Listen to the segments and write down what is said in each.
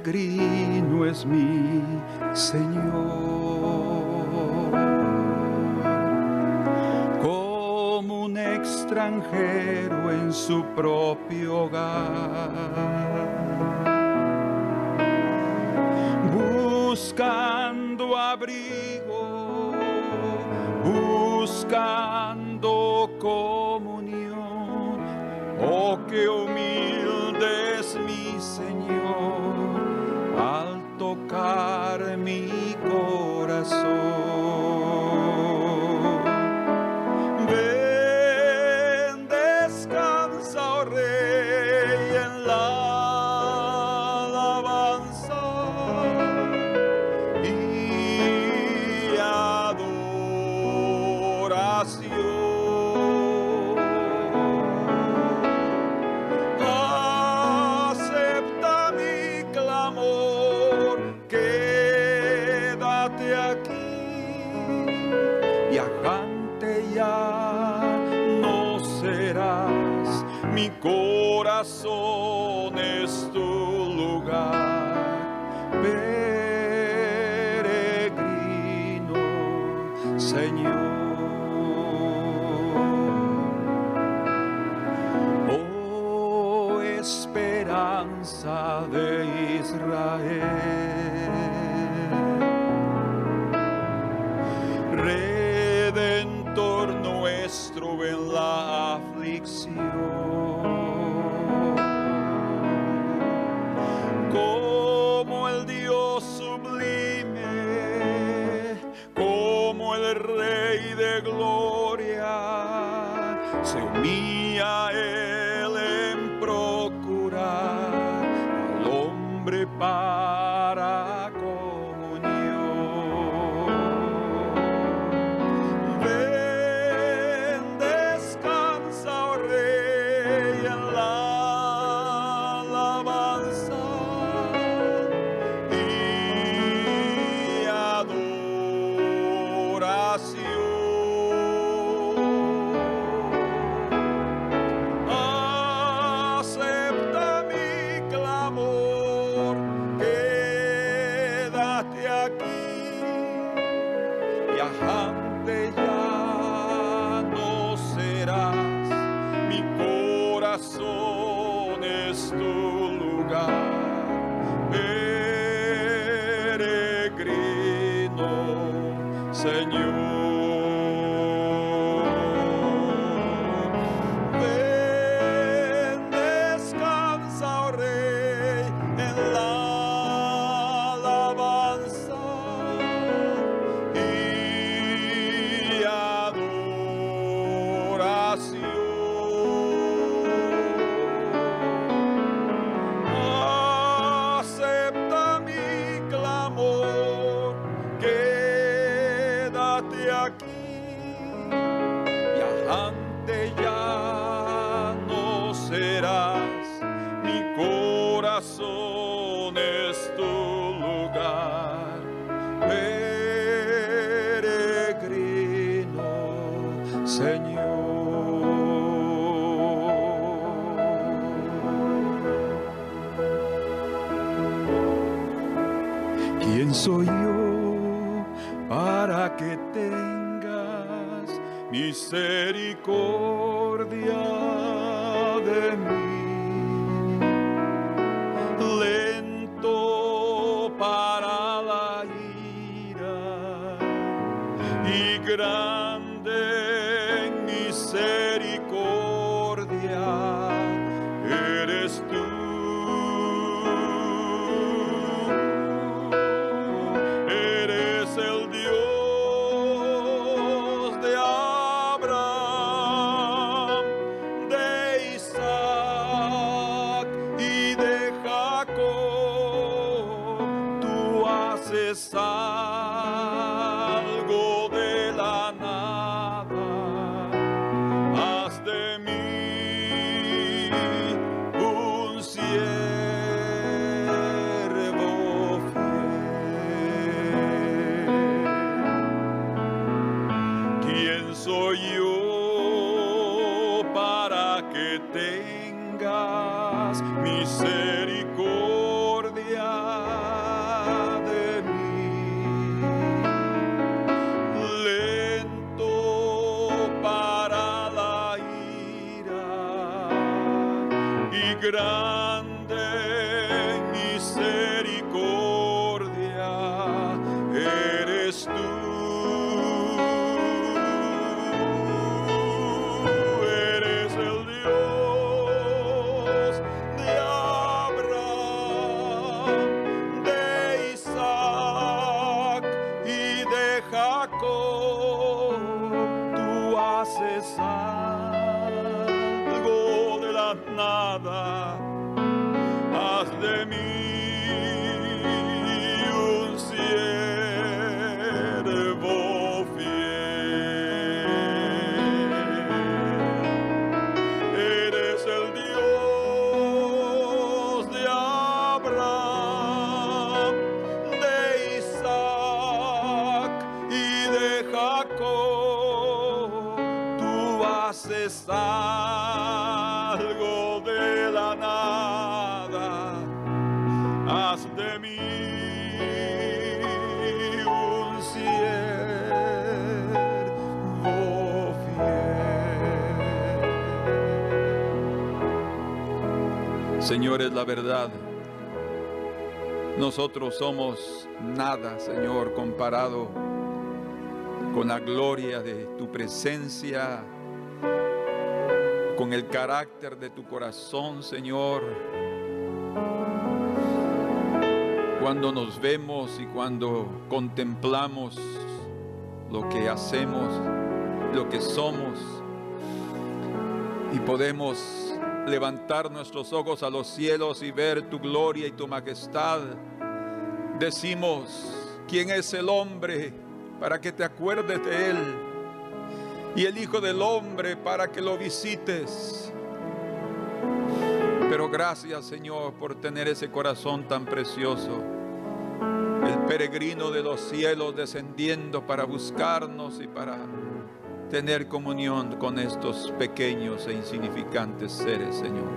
peregrino es mi Señor. Como un extranjero en su propio hogar, buscando abrigo, buscando comunión. Oh, qué humilde es mi Señor al tocar mi corazón. Ven, descansa, oh Rey, en la alabanza y adoración. Acepta mi clamor, quédate aquí, viajante ya no serás, mi corazón es tu lugar, peregrino, Señor. Oh, esperanza de Israel, Redentor nuestro en la aflicción, como el Dios sublime, como el Rey de gloria, se humilla Él en procurar al hombre para comunión. Ven, descansa, oh Rey, en la alabanza y adoración. Acepta mi clamor, quédate aquí, viajante ya no serás, mi corazón es tu lugar, peregrino, Señor. Ven, descansa, oh Rey, en la alabanza y adoración. Acepta mi clamor, quédate aquí, viajante ya no serás, mi corazón es tu lugar, peregrino, Señor. ¿Quién soy yo para que tengas misericordia de mí? Lento para la ira y grande en misericordia eres tú. Eres el Dios de Abraham, de Isaac y de Jacob. Tú haces algo de la nada, haz de mí un siervo fiel. ¿Quién soy yo para que tengas misericordia grande misericordia eres tú. Eres el Dios de Abraham, de Isaac y de Jacob. Tú haces algo de la nada, haz de mí un siervo fiel. Eres el Dios de Abraham, de Isaac y de Jacob. Tú haces algo de la nada, haz de mí un siervo fiel. Señor, es la verdad. Nosotros somos nada, Señor, comparado con la gloria de tu presencia, con el carácter de tu corazón, Señor. Cuando nos vemos y cuando contemplamos lo que hacemos, lo que somos, y podemos levantar nuestros ojos a los cielos y ver tu gloria y tu majestad, decimos: ¿quién es el hombre para que te acuerdes de él? Y el Hijo del Hombre para que lo visites. Pero gracias, Señor, por tener ese corazón tan precioso, el peregrino de los cielos descendiendo para buscarnos y para tener comunión con estos pequeños e insignificantes seres, Señor.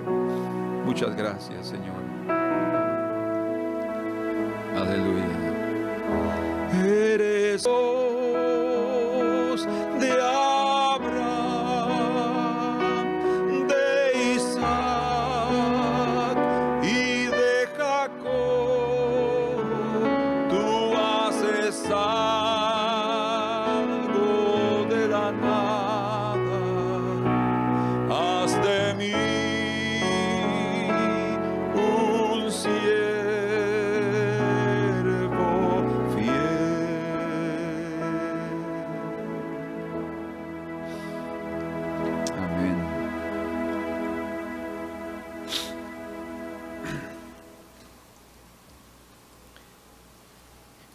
Muchas gracias, Señor. Aleluya. Eres Dios de Abraham, de Isaac y de Jacob. Tú haces algo de la nada, haz de mí un siervo fiel. Amén.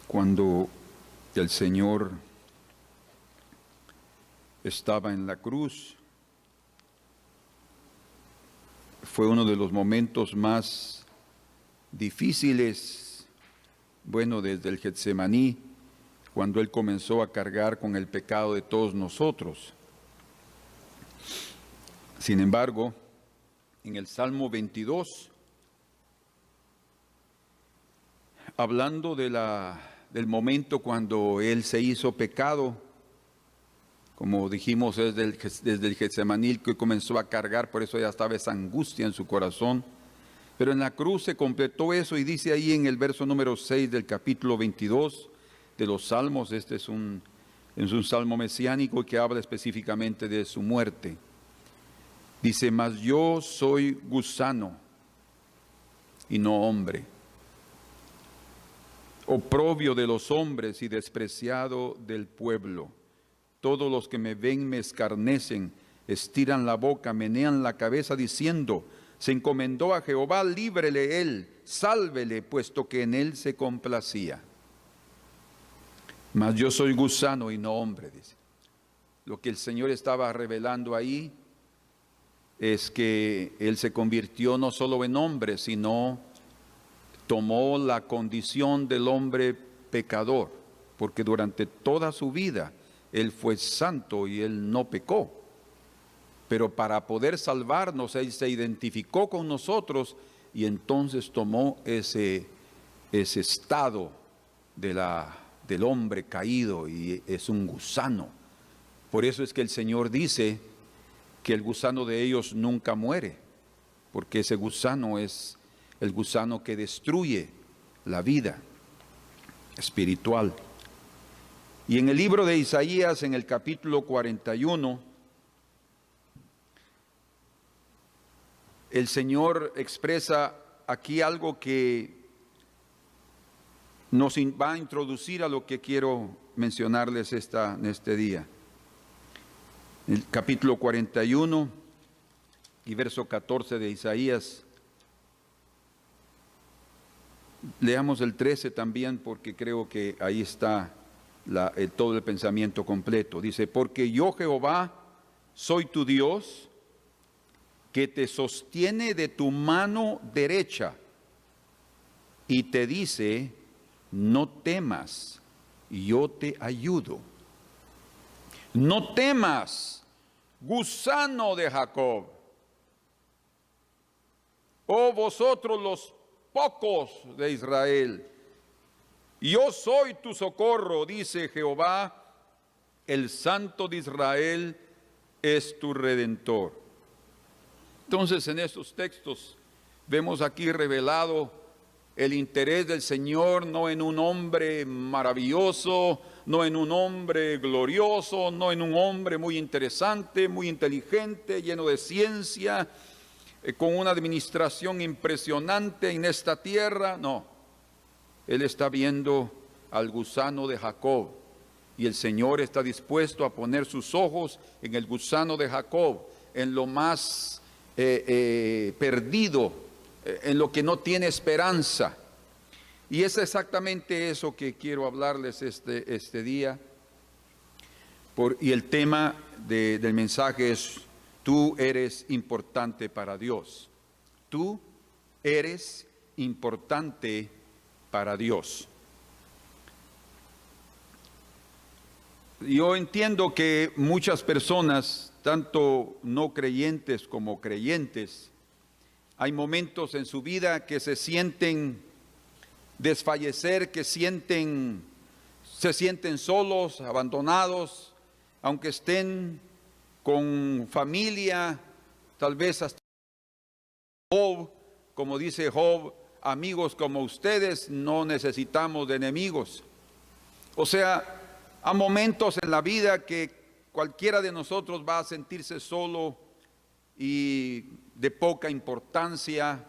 Cuando el Señor estaba en la cruz, fue uno de los momentos más difíciles, bueno, desde el Getsemaní, cuando Él comenzó a cargar con el pecado de todos nosotros. Sin embargo, en el Salmo 22, hablando del momento cuando Él se hizo pecado, como dijimos, es desde el Getsemaní que comenzó a cargar, por eso ya estaba esa angustia en su corazón. Pero en la cruz se completó eso y dice ahí en el verso número 6 del capítulo 22 de los Salmos, este es un salmo mesiánico que habla específicamente de su muerte. Dice: mas yo soy gusano y no hombre, oprobio de los hombres y despreciado del pueblo. Todos los que me ven me escarnecen, estiran la boca, menean la cabeza diciendo: se encomendó a Jehová, líbrele él, sálvele, puesto que en él se complacía. Mas yo soy gusano y no hombre, dice. Lo que el Señor estaba revelando ahí es que Él se convirtió no solo en hombre, sino tomó la condición del hombre pecador, porque durante toda su vida Él fue santo y Él no pecó. Pero para poder salvarnos, Él se identificó con nosotros y entonces tomó ese estado del hombre caído y es un gusano. Por eso es que el Señor dice que el gusano de ellos nunca muere, porque ese gusano es el gusano que destruye la vida espiritual. Y en el libro de Isaías, en el capítulo 41, el Señor expresa aquí algo que nos va a introducir a lo que quiero mencionarles en este día. El capítulo 41 y verso 14 de Isaías. Leamos el 13 también, porque creo que ahí está todo el pensamiento completo. Dice: porque yo, Jehová, soy tu Dios, que te sostiene de tu mano derecha y te dice: no temas, yo te ayudo. No temas, gusano de Jacob, oh vosotros los pocos de Israel, yo soy tu socorro, dice Jehová, el Santo de Israel es tu Redentor. Entonces, en estos textos vemos aquí revelado el interés del Señor, no en un hombre maravilloso, no en un hombre glorioso, no en un hombre muy interesante, muy inteligente, lleno de ciencia, con una administración impresionante en esta tierra. No, Él está viendo al gusano de Jacob, y el Señor está dispuesto a poner sus ojos en el gusano de Jacob, en lo más perdido, en lo que no tiene esperanza. Y es exactamente eso que quiero hablarles este día. Y el tema del mensaje es: tú eres importante para Dios. Tú eres importante para Dios. Yo entiendo que muchas personas, tanto no creyentes como creyentes, hay momentos en su vida que se sienten desfallecer, que se sienten solos, abandonados, aunque estén con familia, tal vez hasta Job, como dice Job: amigos como ustedes no necesitamos de enemigos. O sea, hay momentos en la vida que cualquiera de nosotros va a sentirse solo y de poca importancia.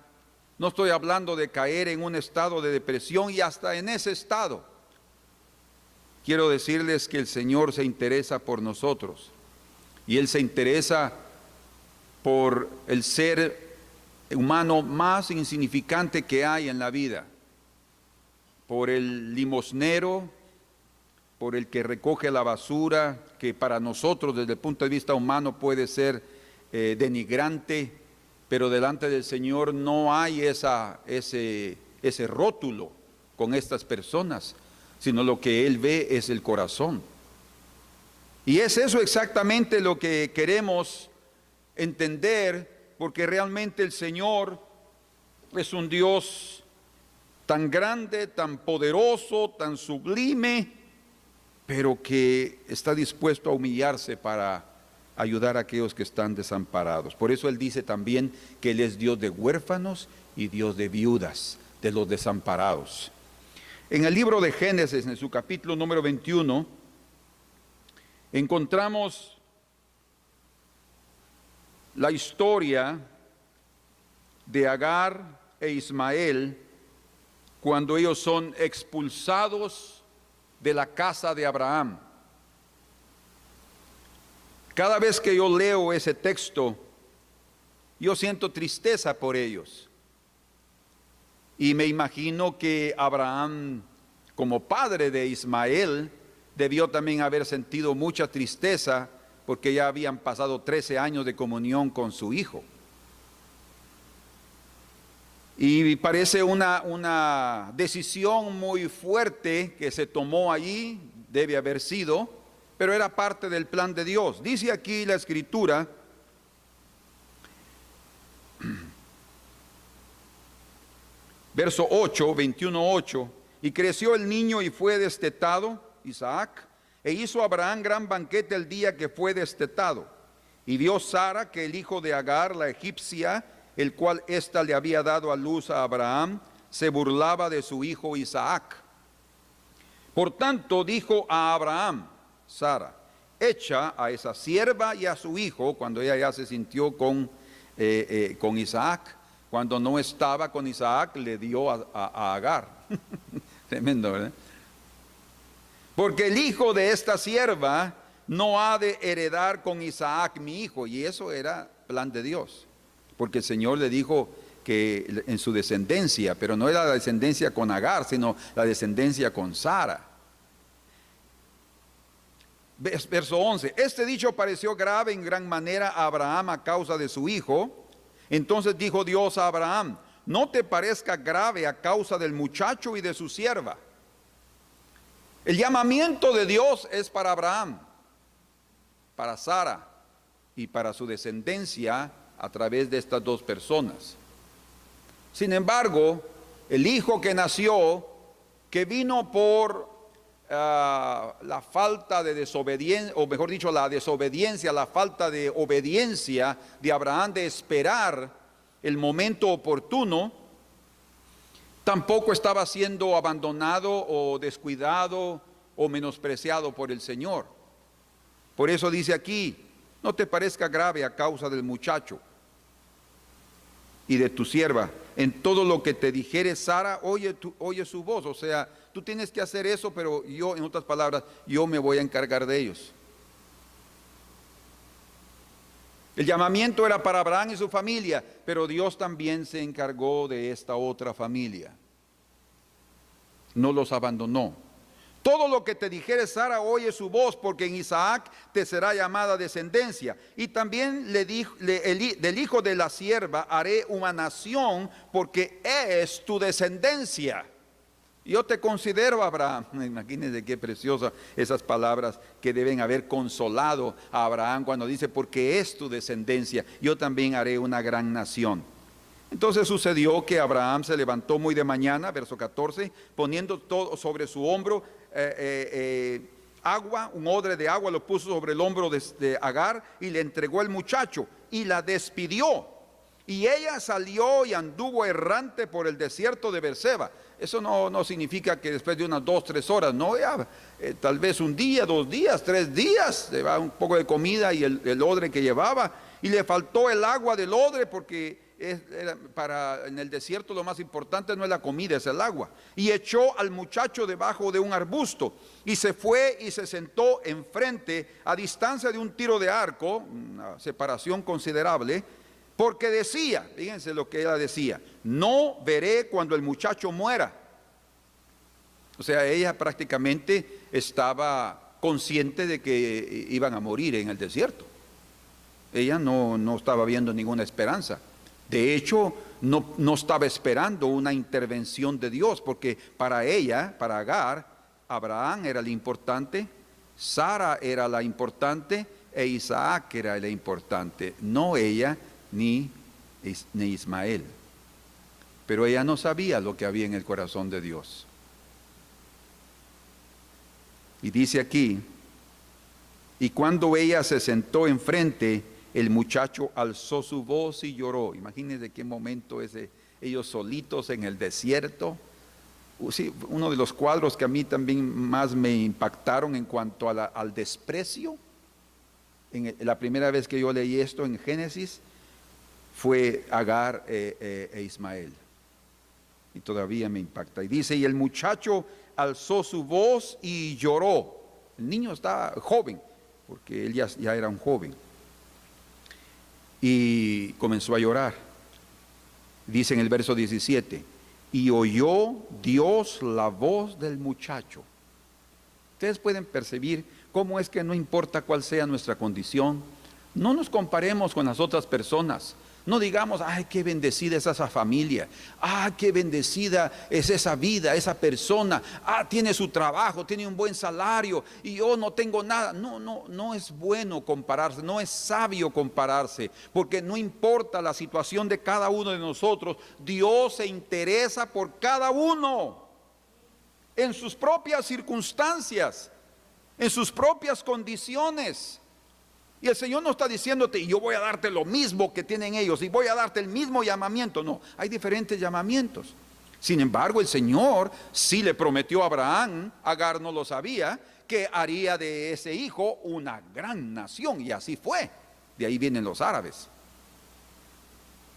No estoy hablando de caer en un estado de depresión, y hasta en ese estado quiero decirles que el Señor se interesa por nosotros, y Él se interesa por el ser humano más insignificante que hay en la vida, por el limosnero, por el que recoge la basura, que para nosotros desde el punto de vista humano puede ser denigrante, pero delante del Señor no hay ese rótulo con estas personas, sino lo que Él ve es el corazón. Y es eso exactamente lo que queremos entender, porque realmente el Señor es un Dios tan grande, tan poderoso, tan sublime, pero que está dispuesto a humillarse para ayudar a aquellos que están desamparados. Por eso Él dice también que Él es Dios de huérfanos y Dios de viudas, de los desamparados. En el libro de Génesis, en su capítulo número 21, encontramos la historia de Agar e Ismael cuando ellos son expulsados de la casa de Abraham. Cada vez que yo leo ese texto, yo siento tristeza por ellos. Y me imagino que Abraham, como padre de Ismael, debió también haber sentido mucha tristeza, porque ya habían pasado 13 años de comunión con su hijo. Y parece una decisión muy fuerte que se tomó allí, debe haber sido, pero era parte del plan de Dios. Dice aquí la Escritura, verso 8, 21:8, y creció el niño y fue destetado, Isaac, e hizo Abraham gran banquete el día que fue destetado. Y vio Sara que el hijo de Agar, la egipcia, el cual ésta le había dado a luz a Abraham, se burlaba de su hijo Isaac. Por tanto dijo a Abraham, Sara, echa a esa sierva y a su hijo, cuando ella ya se sintió con Isaac. Cuando no estaba con Isaac, le dio a Agar. Tremendo, ¿verdad? Porque el hijo de esta sierva no ha de heredar con Isaac mi hijo. Y eso era plan de Dios. Porque el Señor le dijo que en su descendencia, pero no era la descendencia con Agar, sino la descendencia con Sara. Verso 11, este dicho pareció grave en gran manera a Abraham a causa de su hijo. Entonces dijo Dios a Abraham, no te parezca grave a causa del muchacho y de su sierva. El llamamiento de Dios es para Abraham, para Sara y para su descendencia a través de estas dos personas. Sin embargo, el hijo que nació, que vino por la falta de desobediencia, o mejor dicho, la desobediencia, la falta de obediencia de Abraham de esperar el momento oportuno, tampoco estaba siendo abandonado o descuidado o menospreciado por el Señor. Por eso dice aquí, no te parezca grave a causa del muchacho y de tu sierva. En todo lo que te dijere Sara, oye su voz. O sea, tú tienes que hacer eso, pero yo, en otras palabras, yo me voy a encargar de ellos. El llamamiento era para Abraham y su familia, pero Dios también se encargó de esta otra familia. No los abandonó. Todo lo que te dijere Sara, oye su voz, porque en Isaac te será llamada descendencia. Y también le dijo, del hijo de la sierva haré una nación, porque es tu descendencia. Yo te considero, Abraham. Imagínense qué preciosas esas palabras que deben haber consolado a Abraham cuando dice, porque es tu descendencia, yo también haré una gran nación. Entonces sucedió que Abraham se levantó muy de mañana, verso 14, poniendo todo sobre su hombro, agua, un odre de agua lo puso sobre el hombro de Agar y le entregó el muchacho y la despidió. Y ella salió y anduvo errante por el desierto de Berseba. Eso no significa que después de unas 2-3 horas, no, tal vez un día, 2 días, 3 días, llevaba un poco de comida y el odre que llevaba, y le faltó el agua del odre porque en el desierto lo más importante no es la comida, es el agua. Y echó al muchacho debajo de un arbusto y se fue y se sentó enfrente a distancia de un tiro de arco, una separación considerable, porque decía, fíjense lo que ella decía, no veré cuando el muchacho muera. O sea, ella prácticamente estaba consciente de que iban a morir en el desierto. Ella no estaba viendo ninguna esperanza. De hecho, no estaba esperando una intervención de Dios, porque para ella, para Agar, Abraham era el importante, Sara era la importante e Isaac era el importante, no ella ni Ismael. Pero ella no sabía lo que había en el corazón de Dios. Y dice aquí, y cuando ella se sentó enfrente, el muchacho alzó su voz y lloró. Imagínense qué momento ese, ellos solitos en el desierto. Sí, uno de los cuadros que a mí también más me impactaron en cuanto al desprecio. La primera vez que yo leí esto en Génesis fue Agar e Ismael. Y todavía me impacta. Y dice, y el muchacho alzó su voz y lloró. El niño estaba joven, porque él ya era un joven. Y comenzó a llorar. Dice en el verso 17, y oyó Dios la voz del muchacho. Ustedes pueden percibir cómo es que no importa cuál sea nuestra condición, no nos comparemos con las otras personas. No digamos, ay, qué bendecida es esa familia, ah, qué bendecida es esa vida, esa persona, ah, tiene su trabajo, tiene un buen salario y yo no tengo nada. No es bueno compararse, no es sabio compararse, porque no importa la situación de cada uno de nosotros, Dios se interesa por cada uno, en sus propias circunstancias, en sus propias condiciones. Y el Señor no está diciéndote, yo voy a darte lo mismo que tienen ellos y voy a darte el mismo llamamiento. No, hay diferentes llamamientos. Sin embargo, el Señor sí le prometió a Abraham, Agar no lo sabía, que haría de ese hijo una gran nación. Y así fue. De ahí vienen los árabes.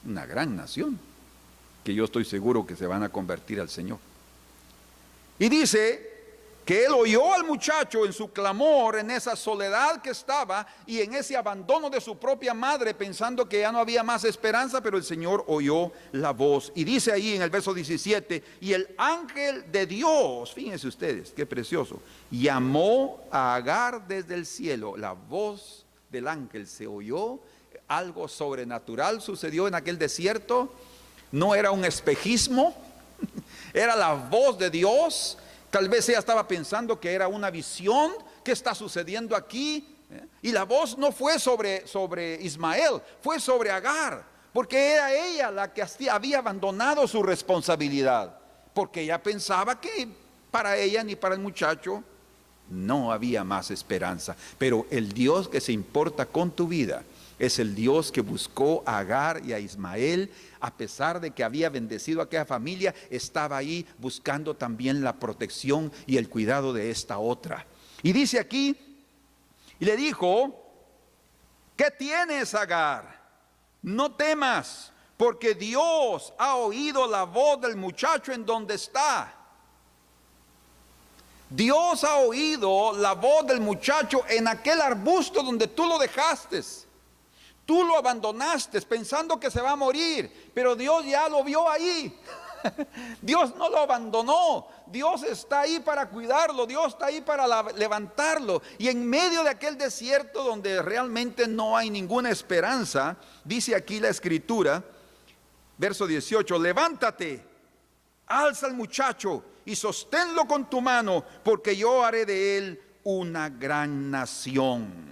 Una gran nación, que yo estoy seguro que se van a convertir al Señor. Y dice que él oyó al muchacho en su clamor, en esa soledad que estaba y en ese abandono de su propia madre, pensando que ya no había más esperanza, pero el Señor oyó la voz. Y dice ahí en el verso 17, y el ángel de Dios, fíjense ustedes, qué precioso, llamó a Agar desde el cielo. La voz del ángel se oyó, algo sobrenatural sucedió en aquel desierto. No era un espejismo, era la voz de Dios. Tal vez ella estaba pensando que era una visión. ¿Qué está sucediendo aquí? Y la voz no fue sobre Ismael, fue sobre Agar, porque era ella la que había abandonado su responsabilidad, porque ella pensaba que para ella ni para el muchacho no había más esperanza. Pero el Dios que se importa con tu vida es el Dios que buscó a Agar y a Ismael. A pesar de que había bendecido a aquella familia, estaba ahí buscando también la protección y el cuidado de esta otra. Y dice aquí, y le dijo, ¿qué tienes, Agar? No temas, porque Dios ha oído la voz del muchacho en donde está. Dios ha oído la voz del muchacho en aquel arbusto donde tú lo dejaste. Tú lo abandonaste pensando que se va a morir, pero Dios ya lo vio ahí. Dios no lo abandonó. Dios está ahí para cuidarlo. Dios está ahí para levantarlo. Y en medio de aquel desierto donde realmente no hay ninguna esperanza, dice aquí la escritura, verso 18, levántate, alza al muchacho y sosténlo con tu mano, porque yo haré de él una gran nación.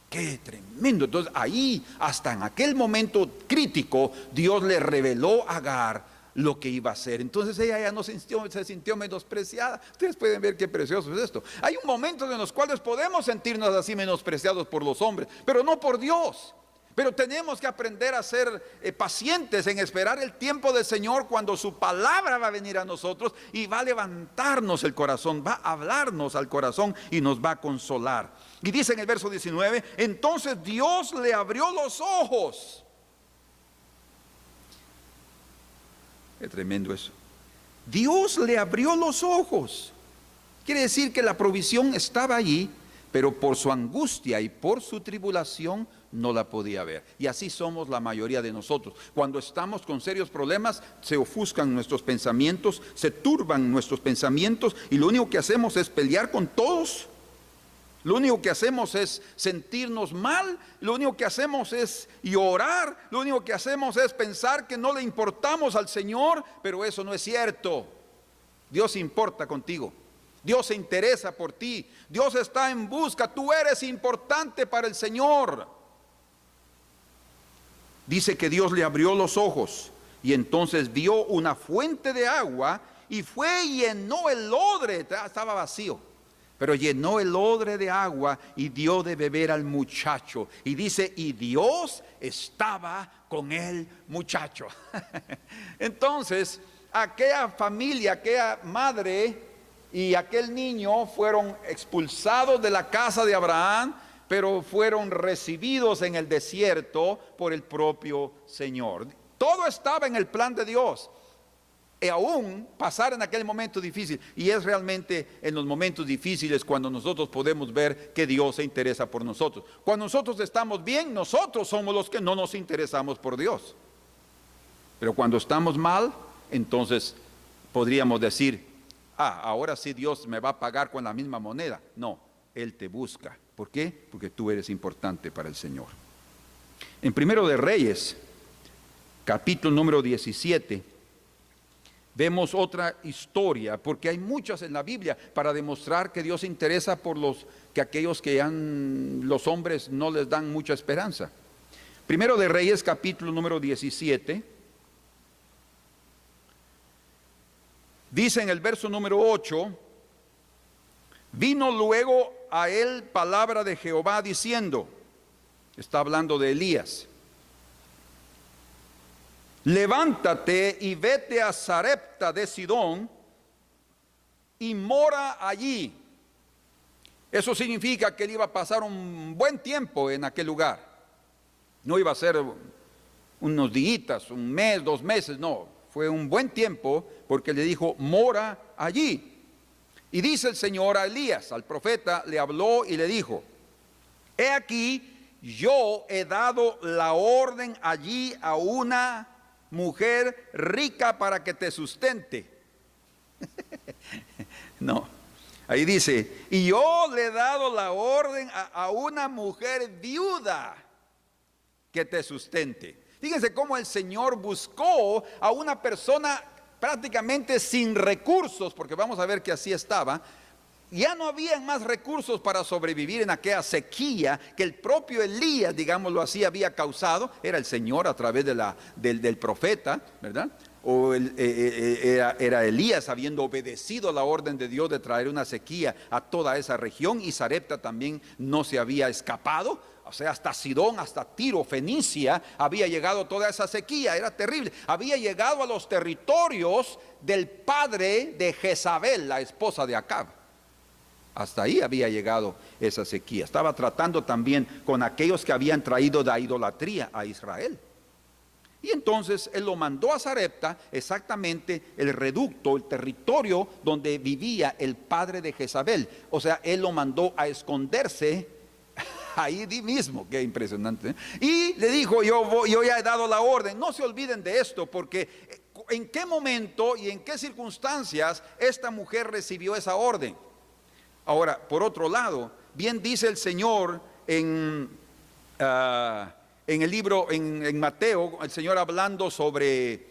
Qué tremendo. Entonces ahí, hasta en aquel momento crítico, Dios le reveló a Agar lo que iba a hacer. Entonces ella ya no se sintió menospreciada. Ustedes pueden ver qué precioso es esto. Hay un momento en los cuales podemos sentirnos así menospreciados por los hombres, pero no por Dios. Pero tenemos que aprender a ser pacientes en esperar el tiempo del Señor, cuando su palabra va a venir a nosotros y va a levantarnos el corazón, va a hablarnos al corazón y nos va a consolar. Y dice en el verso 19, entonces Dios le abrió los ojos. Qué tremendo eso. Dios le abrió los ojos. Quiere decir que la provisión estaba allí, pero por su angustia y por su tribulación no la podía ver. Y así somos la mayoría de nosotros. Cuando estamos con serios problemas, se ofuscan nuestros pensamientos, se turban nuestros pensamientos, y lo único que hacemos es pelear con todos. Lo único que hacemos es sentirnos mal, lo único que hacemos es llorar, lo único que hacemos es pensar que no le importamos al Señor, pero eso no es cierto. Dios importa contigo. Dios se interesa por ti. Dios está en busca. Tú eres importante para el Señor. Dice que Dios le abrió los ojos y entonces vio una fuente de agua y fue y llenó el odre. Estaba vacío, pero llenó el odre de agua y dio de beber al muchacho. Y dice, y Dios estaba con el muchacho. Entonces, aquella familia, aquella madre y aquel niño fueron expulsados de la casa de Abraham, pero fueron recibidos en el desierto por el propio Señor. Todo estaba en el plan de Dios. Y aún pasar en aquel momento difícil. Y es realmente en los momentos difíciles cuando nosotros podemos ver que Dios se interesa por nosotros. Cuando nosotros estamos bien, nosotros somos los que no nos interesamos por Dios. Pero cuando estamos mal, entonces podríamos decir, ahora sí Dios me va a pagar con la misma moneda. No, Él te busca. ¿Por qué? Porque tú eres importante para el Señor. En Primero de Reyes, capítulo número 17, vemos otra historia, porque hay muchas en la Biblia para demostrar que Dios se interesa por aquellos que los hombres no les dan mucha esperanza. Primero de Reyes, capítulo número 17, dice en el verso número 8, vino luego a él palabra de Jehová diciendo, Está hablando de Elías. Levántate y vete a Sarepta de Sidón y mora allí. Eso significa que él iba a pasar un buen tiempo en aquel lugar. No iba a ser unos días, un mes, 2 meses, no. Fue un buen tiempo porque le dijo, mora allí. Y dice el Señor a Elías, al profeta, le habló y le dijo, he aquí, yo he dado la orden allí a una mujer rica para que te sustente. No, ahí dice, y yo le he dado la orden a una mujer viuda que te sustente. Fíjense cómo el Señor buscó a una persona prácticamente sin recursos, porque vamos a ver que así estaba. Ya no había más recursos para sobrevivir en aquella sequía que el propio Elías, digámoslo así, había causado. Era el Señor a través del profeta, ¿verdad? O era Elías habiendo obedecido la orden de Dios de traer una sequía a toda esa región, y Sarepta también no se había escapado. O sea, hasta Sidón, hasta Tiro, Fenicia, había llegado toda esa sequía, era terrible. Había llegado a los territorios del padre de Jezabel, la esposa de Acab. Hasta ahí había llegado esa sequía. Estaba tratando también con aquellos que habían traído la idolatría a Israel. Y entonces él lo mandó a Sarepta, exactamente el reducto, el territorio donde vivía el padre de Jezabel. O sea, él lo mandó a esconderse ahí mismo. Qué impresionante, ¿eh? Y le dijo, yo ya he dado la orden. No se olviden de esto, porque en qué momento y en qué circunstancias esta mujer recibió esa orden. Ahora, por otro lado, bien dice el Señor en el libro, en Mateo, el Señor hablando sobre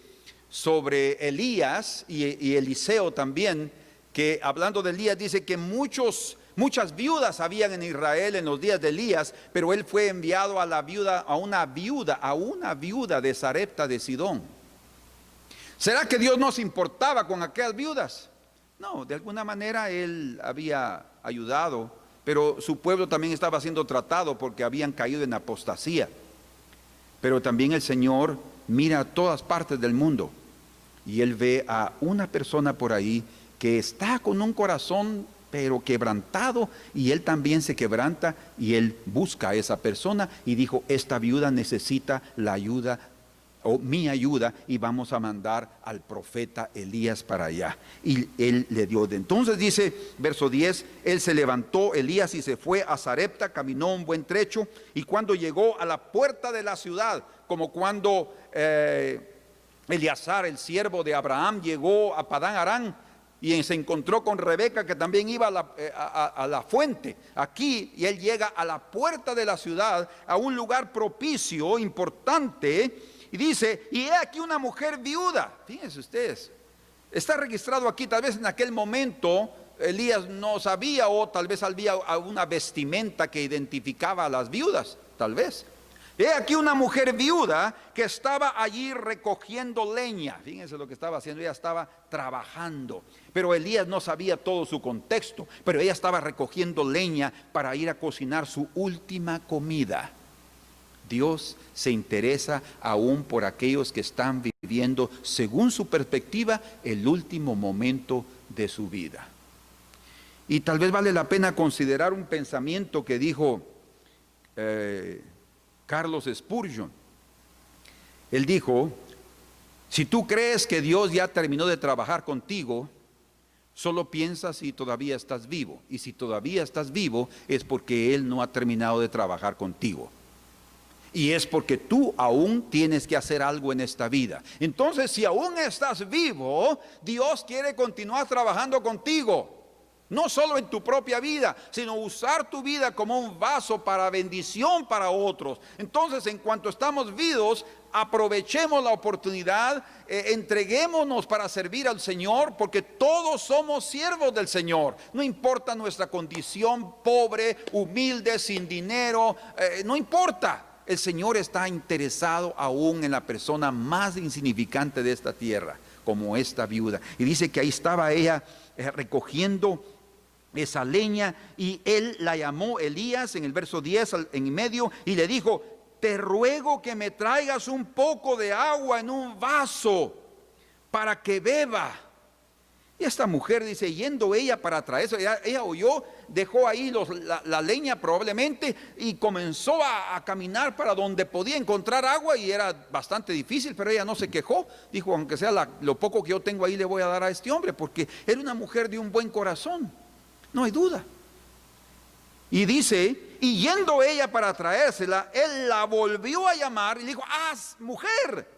Elías y Eliseo también, que hablando de Elías dice que muchas viudas habían en Israel en los días de Elías, pero él fue enviado a una viuda de Sarepta de Sidón. ¿Será que Dios no se importaba con aquellas viudas? No, de alguna manera él había ayudado, pero su pueblo también estaba siendo tratado porque habían caído en apostasía. Pero también el Señor mira a todas partes del mundo y él ve a una persona por ahí que está con un corazón pero quebrantado, y él también se quebranta y él busca a esa persona y dijo, esta viuda necesita la ayuda o mi ayuda, y vamos a mandar al profeta Elías para allá. Y él le dio. Entonces dice, verso 10, él se levantó, Elías, y se fue a Sarepta, caminó un buen trecho, y cuando llegó a la puerta de la ciudad, como cuando Eleazar, el siervo de Abraham, llegó a Padán Aram, y se encontró con Rebeca, que también iba a la fuente aquí, y él llega a la puerta de la ciudad, a un lugar propicio, importante. Y dice, y he aquí una mujer viuda. Fíjense ustedes, está registrado aquí, tal vez en aquel momento Elías no sabía, o tal vez había una vestimenta que identificaba a las viudas, tal vez. He aquí una mujer viuda que estaba allí recogiendo leña. Fíjense lo que estaba haciendo, ella estaba trabajando. Pero Elías no sabía todo su contexto, pero ella estaba recogiendo leña para ir a cocinar su última comida. Dios se interesa aún por aquellos que están viviendo, según su perspectiva, el último momento de su vida. Y tal vez vale la pena considerar un pensamiento que dijo Carlos Spurgeon. Él dijo, si tú crees que Dios ya terminó de trabajar contigo, solo piensa si todavía estás vivo. Y si todavía estás vivo, es porque Él no ha terminado de trabajar contigo. Y es porque tú aún tienes que hacer algo en esta vida. Entonces, si aún estás vivo, Dios quiere continuar trabajando contigo. No solo en tu propia vida, sino usar tu vida como un vaso para bendición para otros. Entonces, en cuanto estamos vivos, aprovechemos la oportunidad, entreguémonos para servir al Señor, porque todos somos siervos del Señor. No importa nuestra condición, pobre, humilde, sin dinero, no importa. El Señor está interesado aún en la persona más insignificante de esta tierra, como esta viuda. Y dice que ahí estaba ella recogiendo esa leña, y él la llamó Elías en el verso 10 en medio, y le dijo: te ruego que me traigas un poco de agua en un vaso para que beba. Y esta mujer dice, yendo ella para traerse, ella oyó, dejó ahí la leña probablemente, y comenzó a caminar para donde podía encontrar agua, y era bastante difícil, pero ella no se quejó. Dijo: aunque sea lo poco que yo tengo ahí, le voy a dar a este hombre, porque era una mujer de un buen corazón, no hay duda. Y dice, y yendo ella para traérsela, él la volvió a llamar y le dijo: mujer,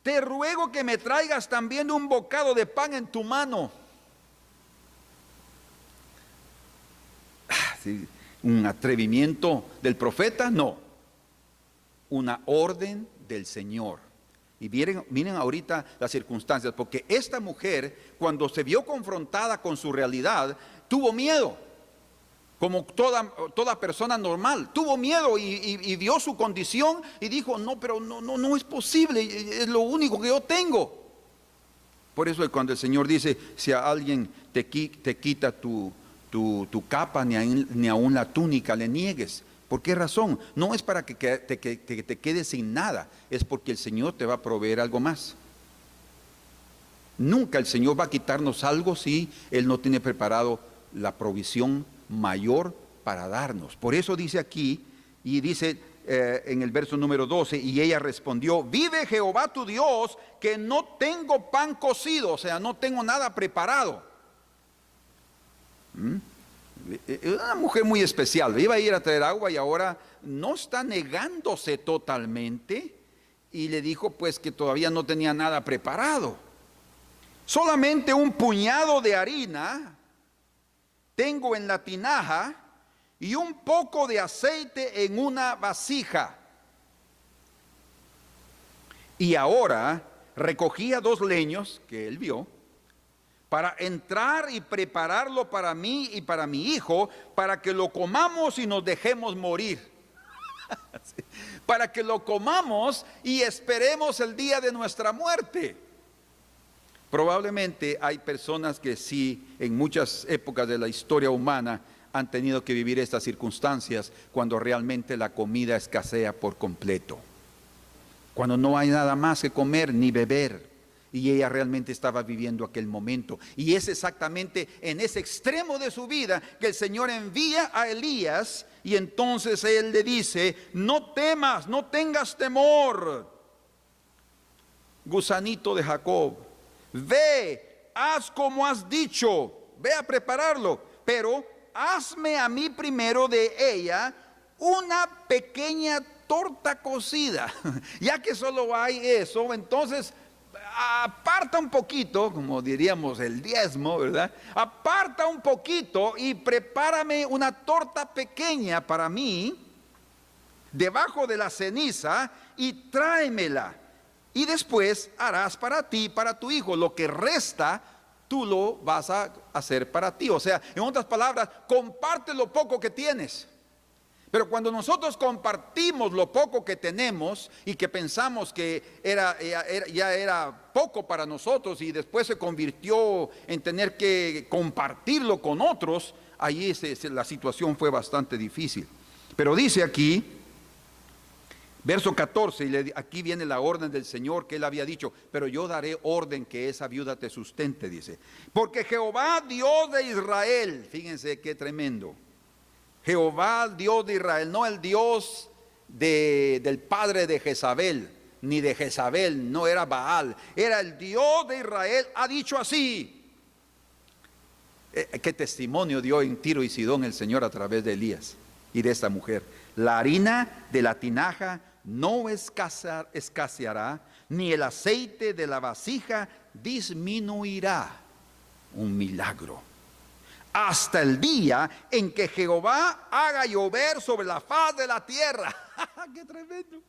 te ruego que me traigas también un bocado de pan en tu mano. ¿Sí? ¿Un atrevimiento del profeta? No, una orden del Señor. Y miren ahorita las circunstancias, porque esta mujer, cuando se vio confrontada con su realidad, tuvo miedo. Como toda persona normal, tuvo miedo y vio su condición y dijo: no, pero no es posible, es lo único que yo tengo. Por eso cuando el Señor dice: si a alguien te quita tu capa, ni aun la túnica le niegues. ¿Por qué razón? No es para que te quedes sin nada, es porque el Señor te va a proveer algo más. Nunca el Señor va a quitarnos algo si Él no tiene preparado la provisión mayor para darnos. Por eso dice aquí, y dice en el verso número 12: y ella respondió: vive Jehová tu Dios, que no tengo pan cocido, o sea, no tengo nada preparado. Una mujer muy especial, iba a ir a traer agua y ahora no está negándose totalmente, y le dijo pues que todavía no tenía nada preparado. Solamente un puñado de harina tengo en la tinaja y un poco de aceite en una vasija. Y ahora recogía 2 leños que él vio para entrar y prepararlo para mí y para mi hijo, para que lo comamos y nos dejemos morir. Para que lo comamos y esperemos el día de nuestra muerte. Probablemente hay personas que sí, en muchas épocas de la historia humana, han tenido que vivir estas circunstancias cuando realmente la comida escasea por completo. Cuando no hay nada más que comer ni beber. Y ella realmente estaba viviendo aquel momento. Y es exactamente en ese extremo de su vida que el Señor envía a Elías. Y entonces él le dice: no temas, no tengas temor, gusanito de Jacob. Ve, haz como has dicho, ve a prepararlo, pero hazme a mí primero de ella una pequeña torta cocida. Ya que solo hay eso, entonces aparta un poquito, como diríamos el diezmo, ¿verdad? Aparta un poquito y prepárame una torta pequeña para mí, debajo de la ceniza, y tráemela. Y después harás para ti, para tu hijo. Lo que resta, tú lo vas a hacer para ti. O sea, en otras palabras, comparte lo poco que tienes. Pero cuando nosotros compartimos lo poco que tenemos y que pensamos que ya era poco para nosotros, y después se convirtió en tener que compartirlo con otros, ahí la situación fue bastante difícil. Pero dice aquí, verso 14, y aquí viene la orden del Señor que él había dicho: pero yo daré orden que esa viuda te sustente, dice. Porque Jehová, Dios de Israel, fíjense qué tremendo. Jehová, Dios de Israel, no el Dios del padre de Jezabel, ni de Jezabel, no era Baal, era el Dios de Israel, ha dicho así. Qué testimonio dio en Tiro y Sidón el Señor a través de Elías y de esta mujer. La harina de la tinaja no escaseará, ni el aceite de la vasija disminuirá. Un milagro. Hasta el día en que Jehová haga llover sobre la faz de la tierra. ¡Qué tremendo!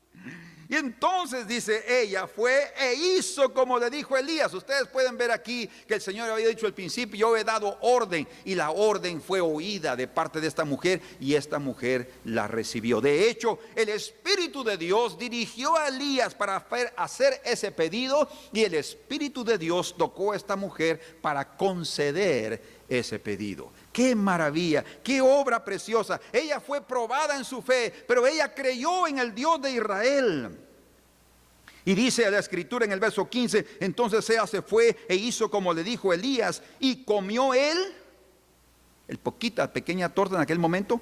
Y entonces dice ella, fue e hizo como le dijo Elías. Ustedes pueden ver aquí que el Señor había dicho al principio: yo he dado orden, y la orden fue oída de parte de esta mujer, y esta mujer la recibió. De hecho, el Espíritu de Dios dirigió a Elías para hacer ese pedido, y el Espíritu de Dios tocó a esta mujer para conceder ese pedido. ¡Qué maravilla! ¡Qué obra preciosa! Ella fue probada en su fe, pero ella creyó en el Dios de Israel. Y dice la escritura en el verso 15, entonces ella se fue e hizo como le dijo Elías, y comió él, pequeña torta en aquel momento,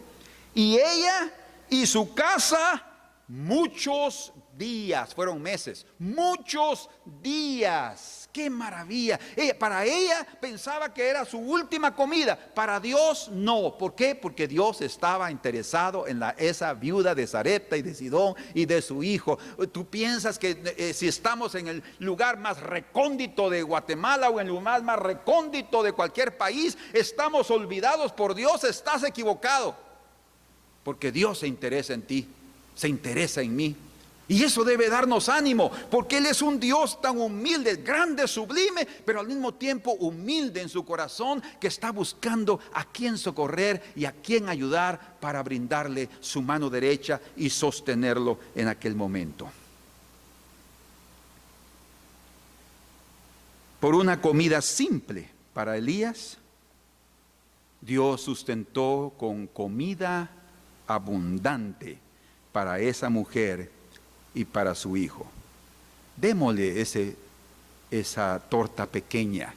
y ella y su casa muchos días, fueron meses, muchos días. ¡Qué maravilla! Para ella pensaba que era su última comida, para Dios no. ¿Por qué? Porque Dios estaba interesado en esa viuda de Sarepta y de Sidón y de su hijo. Tú piensas que si estamos en el lugar más recóndito de Guatemala o en el lugar más recóndito de cualquier país, estamos olvidados por Dios. Estás equivocado, porque Dios se interesa en ti, se interesa en mí. Y eso debe darnos ánimo, porque Él es un Dios tan humilde, grande, sublime, pero al mismo tiempo humilde en su corazón, que está buscando a quién socorrer y a quién ayudar para brindarle su mano derecha y sostenerlo en aquel momento. Por una comida simple para Elías, Dios sustentó con comida abundante para esa mujer y para su hijo. Démosle esa torta pequeña,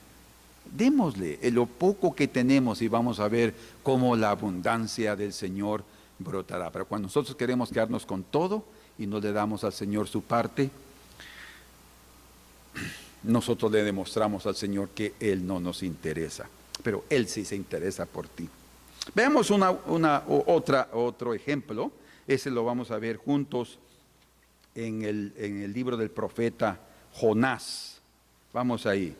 démosle lo poco que tenemos y vamos a ver cómo la abundancia del Señor brotará. Pero cuando nosotros queremos quedarnos con todo y no le damos al Señor su parte, nosotros le demostramos al Señor que Él no nos interesa, pero Él sí se interesa por ti. Veamos otro ejemplo. Ese lo vamos a ver juntos en el libro del profeta Jonás. Vamos ahí.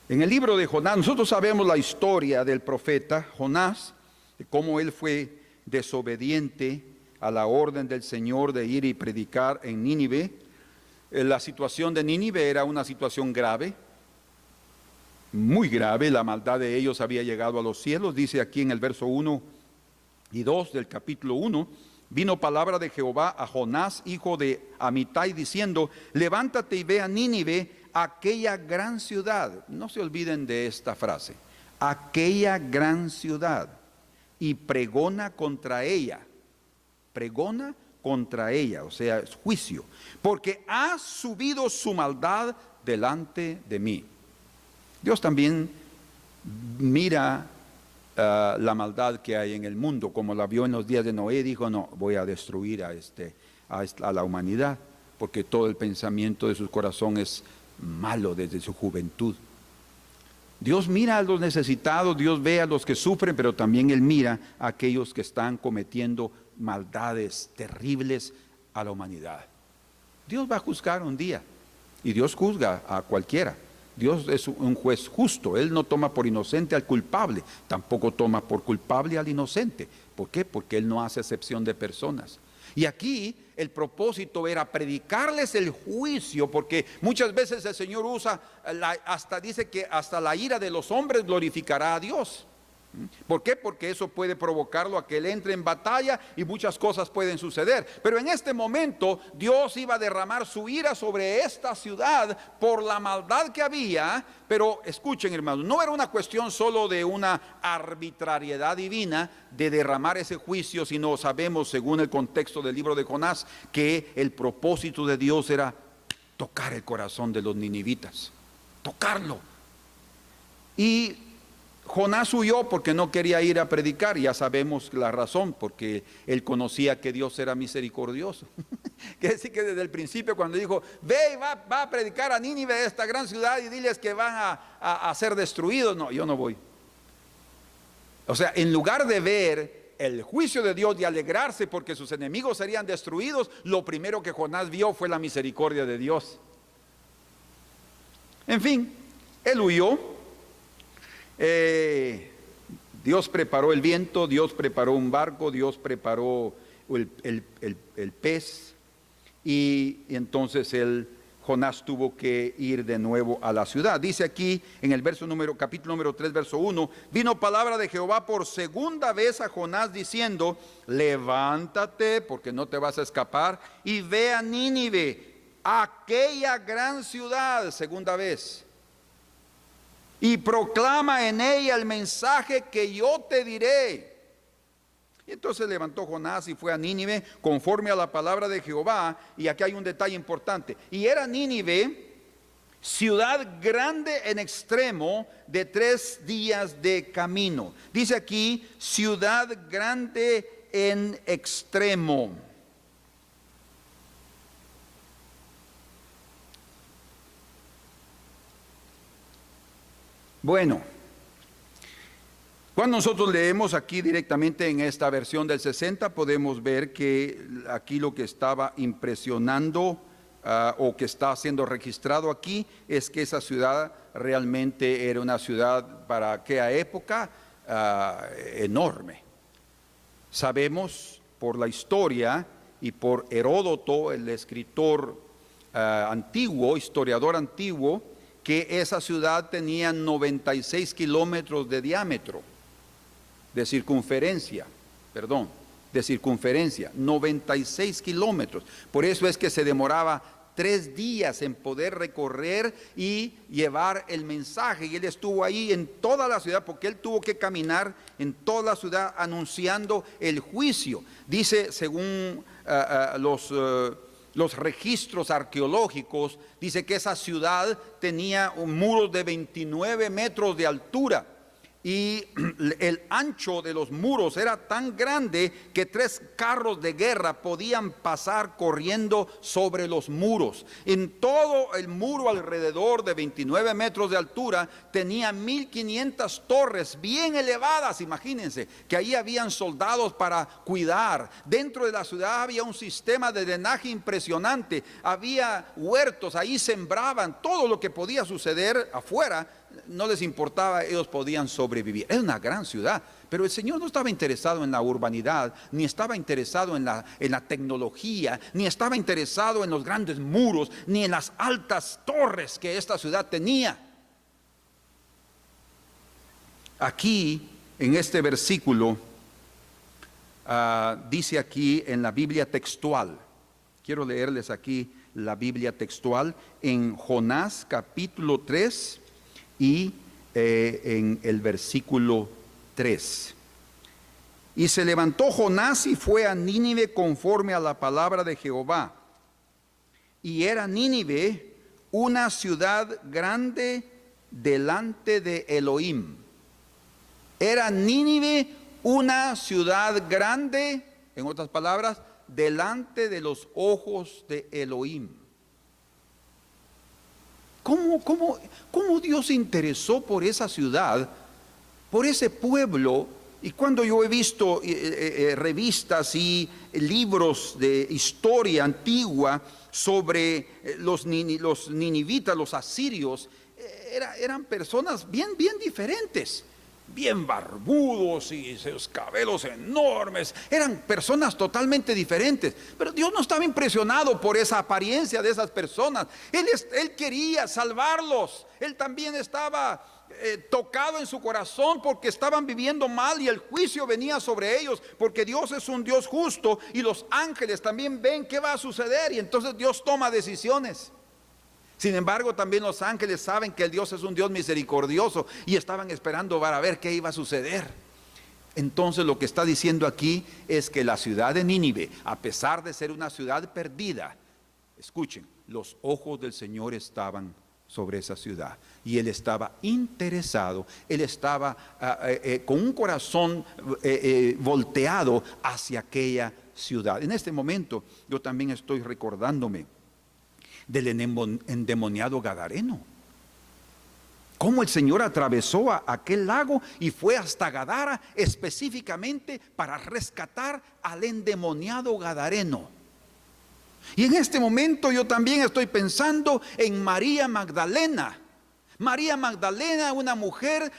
En el libro de Jonás, nosotros sabemos la historia del profeta Jonás, de cómo él fue desobediente a la orden del Señor de ir y predicar en Nínive. La situación de Nínive era una situación grave, muy grave. La maldad de ellos había llegado a los cielos. Dice aquí en el verso 1 y 2 del capítulo 1, vino palabra de Jehová a Jonás, hijo de Amitai, diciendo, levántate y ve a Nínive, aquella gran ciudad. No se olviden de esta frase, aquella gran ciudad, y pregona contra ella, o sea, es juicio, porque ha subido su maldad delante de mí. Dios también mira la maldad que hay en el mundo, como la vio en los días de Noé. Dijo, no, voy a destruir a la humanidad, porque todo el pensamiento de su corazón es malo desde su juventud. Dios mira a los necesitados, Dios ve a los que sufren, pero también Él mira a aquellos que están cometiendo maldades terribles a la humanidad. Dios va a juzgar un día, y Dios juzga a cualquiera. Dios es un juez justo. Él no toma por inocente al culpable, tampoco toma por culpable al inocente. ¿Por qué? Porque Él no hace excepción de personas. Y aquí el propósito era predicarles el juicio, porque muchas veces el Señor usa, dice que hasta la ira de los hombres glorificará a Dios. ¿Por qué? Porque eso puede provocarlo a que él entre en batalla y muchas cosas pueden suceder. Pero en este momento Dios iba a derramar su ira sobre esta ciudad por la maldad que había. Pero escuchen, hermanos, no era una cuestión solo de una arbitrariedad divina de derramar ese juicio, sino sabemos, según el contexto del libro de Jonás, que el propósito de Dios era tocar el corazón de los ninivitas, tocarlo. Y Jonás huyó porque no quería ir a predicar. Ya sabemos la razón, porque él conocía que Dios era misericordioso. Quiere decir que desde el principio, cuando dijo, ve y va a predicar a Nínive, esta gran ciudad, y diles que van a ser destruidos, no, yo no voy. O sea, en lugar de ver el juicio de Dios y alegrarse porque sus enemigos serían destruidos, lo primero que Jonás vio fue la misericordia de Dios. En fin, él huyó. Dios preparó el viento, Dios preparó un barco, Dios preparó el pez, y entonces Jonás tuvo que ir de nuevo a la ciudad. Dice aquí en el capítulo número 3, verso 1, vino palabra de Jehová por segunda vez a Jonás diciendo, levántate, porque no te vas a escapar, y ve a Nínive, aquella gran ciudad, segunda vez, y proclama en ella el mensaje que yo te diré. Y entonces levantó Jonás y fue a Nínive conforme a la palabra de Jehová. Y aquí hay un detalle importante. Y era Nínive ciudad grande en extremo, de 3 días de camino. Dice aquí, ciudad grande en extremo. Bueno, cuando nosotros leemos aquí directamente en esta versión del 60, podemos ver que aquí lo que estaba impresionando o que está siendo registrado aquí es que esa ciudad realmente era una ciudad para aquella época enorme. Sabemos por la historia y por Heródoto, el escritor antiguo, historiador antiguo, que esa ciudad tenía 96 kilómetros de diámetro, de circunferencia, 96 kilómetros. Por eso es que se demoraba 3 días en poder recorrer y llevar el mensaje. Y él estuvo ahí en toda la ciudad, porque él tuvo que caminar en toda la ciudad anunciando el juicio. Dice, según los registros arqueológicos, dice que esa ciudad tenía un muro de 29 metros de altura. Y el ancho de los muros era tan grande que 3 carros de guerra podían pasar corriendo sobre los muros. En todo el muro alrededor de 29 metros de altura tenía 1500 torres bien elevadas. Imagínense que ahí habían soldados para cuidar. Dentro de la ciudad había un sistema de drenaje impresionante. Había huertos, ahí sembraban todo lo que podía suceder afuera. No les importaba, ellos podían sobrevivir. Es una gran ciudad, pero el Señor no estaba interesado en la urbanidad, ni estaba interesado en la tecnología, ni estaba interesado en los grandes muros, ni en las altas torres que esta ciudad tenía. Aquí, en este versículo, dice aquí en la Biblia textual, quiero leerles aquí la Biblia textual, en Jonás capítulo 3, y en el versículo 3. Y se levantó Jonás y fue a Nínive conforme a la palabra de Jehová. Y era Nínive una ciudad grande delante de Elohim. Era Nínive una ciudad grande, en otras palabras, delante de los ojos de Elohim. ¿Cómo Dios se interesó por esa ciudad, por ese pueblo? Y cuando yo he visto revistas y libros de historia antigua sobre los ninivitas, los asirios, eran personas bien diferentes. Bien barbudos y sus cabellos enormes, eran personas totalmente diferentes. Pero Dios no estaba impresionado por esa apariencia de esas personas. Él quería salvarlos. Él también estaba tocado en su corazón porque estaban viviendo mal y el juicio venía sobre ellos, porque Dios es un Dios justo y los ángeles también ven qué va a suceder y entonces Dios toma decisiones. Sin embargo, también los ángeles saben que el Dios es un Dios misericordioso y estaban esperando para ver qué iba a suceder. Entonces lo que está diciendo aquí es que la ciudad de Nínive, a pesar de ser una ciudad perdida, escuchen, los ojos del Señor estaban sobre esa ciudad y Él estaba interesado, Él estaba con un corazón volteado hacia aquella ciudad. En este momento yo también estoy recordándome del endemoniado Gadareno. Cómo el Señor atravesó aquel lago y fue hasta Gadara específicamente para rescatar al endemoniado Gadareno. Y en este momento yo también estoy pensando en María Magdalena. María Magdalena, una mujer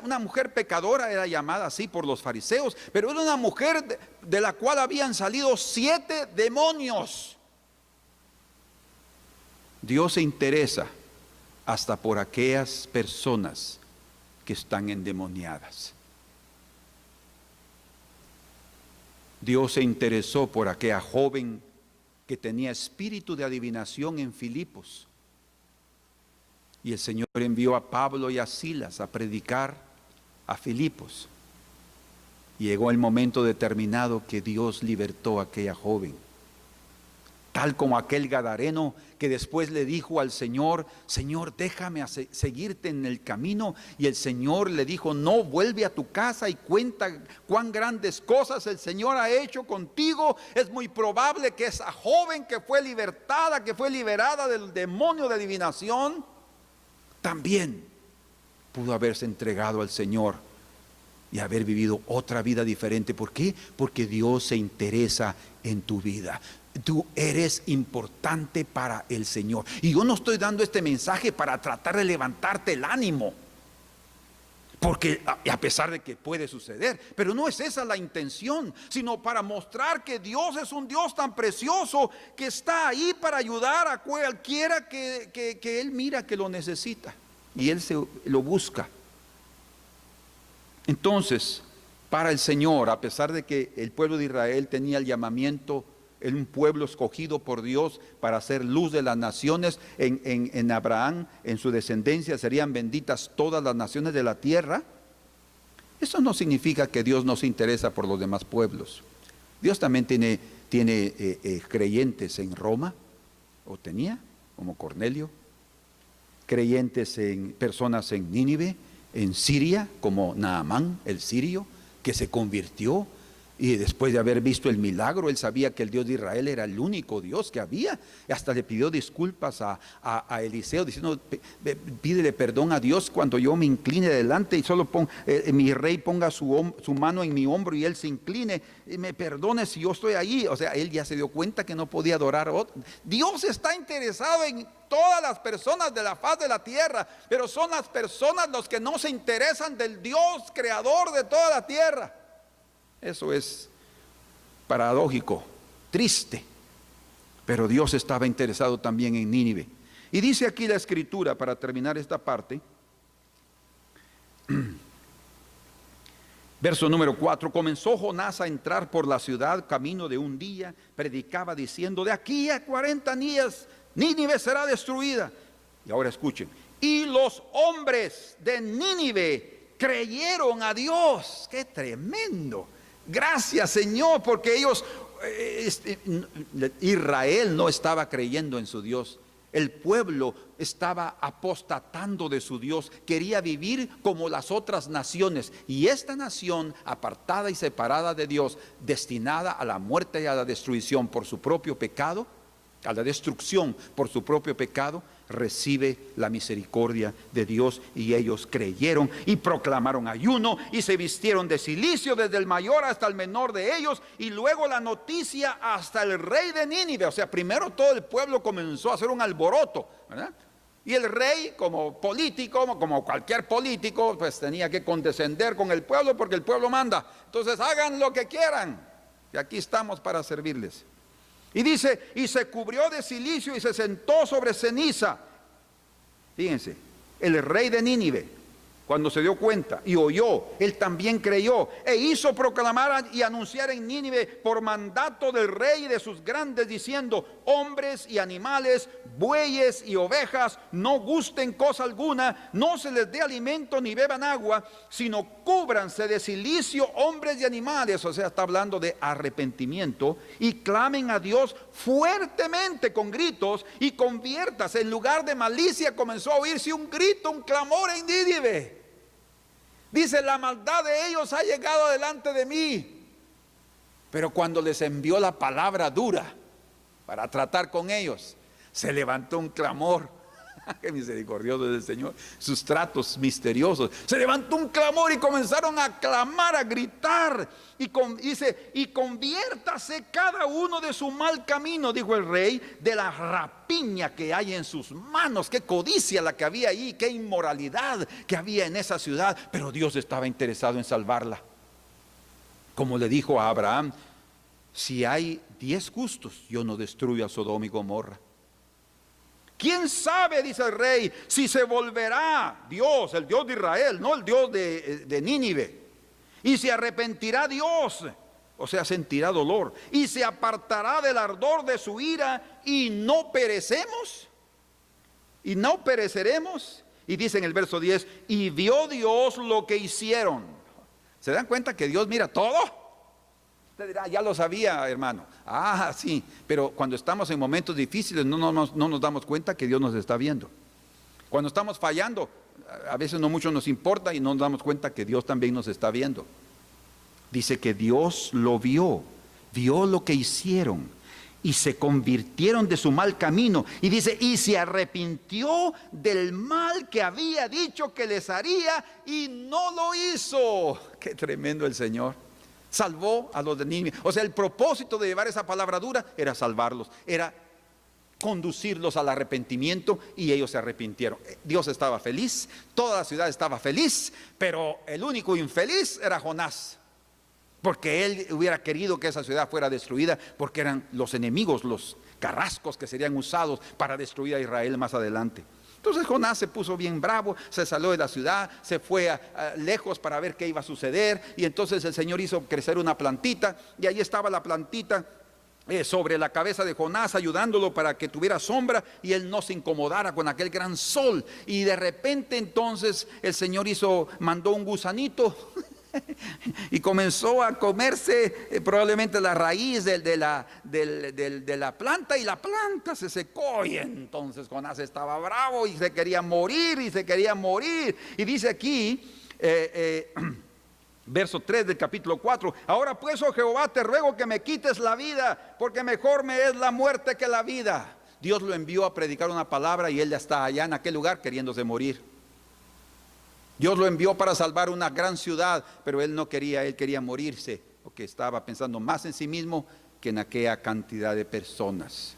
una mujer pecadora, era llamada así por los fariseos, pero era una mujer de la cual habían salido 7 demonios. Dios se interesa hasta por aquellas personas que están endemoniadas. Dios se interesó por aquella joven que tenía espíritu de adivinación en Filipos. Y el Señor envió a Pablo y a Silas a predicar a Filipos. Y llegó el momento determinado que Dios libertó a aquella joven. Tal como aquel gadareno que después le dijo al Señor: Señor, déjame seguirte en el camino. Y el Señor le dijo: no, vuelve a tu casa y cuenta cuán grandes cosas el Señor ha hecho contigo. Es muy probable que esa joven que fue libertada, que fue liberada del demonio de adivinación, también pudo haberse entregado al Señor y haber vivido otra vida diferente. ¿Por qué? Porque Dios se interesa en tu vida. Tú eres importante para el Señor. Y yo no estoy dando este mensaje para tratar de levantarte el ánimo, porque a pesar de que puede suceder, pero no es esa la intención, sino para mostrar que Dios es un Dios tan precioso que está ahí para ayudar a cualquiera que Él mira que lo necesita y Él lo busca. Entonces, para el Señor, a pesar de que el pueblo de Israel tenía el llamamiento, en un pueblo escogido por Dios para hacer luz de las naciones, en Abraham, en su descendencia serían benditas todas las naciones de la tierra. Eso no significa que Dios no se interesa por los demás pueblos. Dios también tiene creyentes en Roma, o tenía, como Cornelio, creyentes en personas en Nínive, en Siria, como Naamán, el sirio, que se convirtió. Y después de haber visto el milagro, él sabía que el Dios de Israel era el único Dios que había. Hasta le pidió disculpas a Eliseo, diciendo: pídele perdón a Dios cuando yo me incline delante y solo mi rey ponga su mano en mi hombro y él se incline, y me perdone si yo estoy ahí. O sea, él ya se dio cuenta que no podía adorar a otro. Dios está interesado en todas las personas de la faz de la tierra, pero son las personas los que no se interesan del Dios creador de toda la tierra. Eso es paradójico, triste, pero Dios estaba interesado también en Nínive. Y dice aquí la escritura, para terminar esta parte, verso número 4: comenzó Jonás a entrar por la ciudad camino de un día, predicaba diciendo: de aquí a 40 días Nínive será destruida. Y ahora escuchen: y los hombres de Nínive creyeron a Dios. ¡Qué tremendo! Gracias, Señor, porque Israel no estaba creyendo en su Dios. El pueblo estaba apostatando de su Dios, quería vivir como las otras naciones. Y esta nación, apartada y separada de Dios, destinada a la muerte y a la destrucción por su propio pecado, recibe la misericordia de Dios. Y ellos creyeron y proclamaron ayuno y se vistieron de cilicio, desde el mayor hasta el menor de ellos, y luego la noticia hasta el rey de Nínive. O sea, primero todo el pueblo comenzó a hacer un alboroto, ¿verdad? Y el rey, como político, como cualquier político, pues tenía que condescender con el pueblo, porque el pueblo manda. Entonces hagan lo que quieran, y aquí estamos para servirles. Y dice: y se cubrió de cilicio y se sentó sobre ceniza. Fíjense, el rey de Nínive, cuando se dio cuenta y oyó, él también creyó e hizo proclamar y anunciar en Nínive por mandato del rey y de sus grandes, diciendo: hombres y animales, bueyes y ovejas, no gusten cosa alguna, no se les dé alimento ni beban agua, sino cúbranse de cilicio hombres y animales. O sea, está hablando de arrepentimiento, y clamen a Dios fuertemente con gritos, y conviértase. En lugar de malicia comenzó a oírse un grito, un clamor en Nínive. Dice: la maldad de ellos ha llegado delante de mí. Pero cuando les envió la palabra dura para tratar con ellos, se levantó un clamor. Qué misericordioso es el Señor, sus tratos misteriosos. Se levantó un clamor y comenzaron a clamar, a gritar. Dice: y conviértase cada uno de su mal camino, dijo el rey, de la rapiña que hay en sus manos. Qué codicia la que había ahí, qué inmoralidad que había en esa ciudad. Pero Dios estaba interesado en salvarla. Como le dijo a Abraham: si hay 10 justos, yo no destruyo a Sodoma y Gomorra. ¿Quién sabe, dice el rey, si se volverá Dios, el Dios de Israel, no el Dios de Nínive, y se arrepentirá Dios? o sea, sentirá dolor, y se apartará del ardor de su ira, y no perecemos, y no pereceremos. Y dice en el verso 10, y vio Dios lo que hicieron. ¿Se dan cuenta que Dios mira todo? Usted dirá, ya lo sabía, hermano. Ah, sí, pero cuando estamos en momentos difíciles no nos damos cuenta que Dios nos está viendo. Cuando estamos fallando, a veces no mucho nos importa y no nos damos cuenta que Dios también nos está viendo. Dice que Dios lo vio lo que hicieron, y se convirtieron de su mal camino. Y dice, y se arrepintió del mal que había dicho que les haría, y no lo hizo. Qué tremendo el Señor. Salvó a los de Nínive. O sea, el propósito de llevar esa palabra dura era salvarlos, era conducirlos al arrepentimiento, y ellos se arrepintieron. Dios estaba feliz, toda la ciudad estaba feliz, pero el único infeliz era Jonás, porque él hubiera querido que esa ciudad fuera destruida, porque eran los enemigos, los carrascos que serían usados para destruir a Israel más adelante. Entonces Jonás se puso bien bravo, se salió de la ciudad, se fue lejos para ver qué iba a suceder, y entonces el Señor hizo crecer una plantita, y ahí estaba la plantita sobre la cabeza de Jonás, ayudándolo para que tuviera sombra y él no se incomodara con aquel gran sol. Y de repente entonces el Señor mandó un gusanito y comenzó a comerse probablemente la raíz de la planta, y la planta se secó, y entonces Jonás estaba bravo y se quería morir, y dice aquí verso 3 del capítulo 4, ahora pues, oh Jehová, te ruego que me quites la vida, porque mejor me es la muerte que la vida. Dios lo envió a predicar una palabra, y él ya está allá en aquel lugar queriéndose morir. Dios lo envió para salvar una gran ciudad, pero él no quería, él quería morirse, porque estaba pensando más en sí mismo que en aquella cantidad de personas.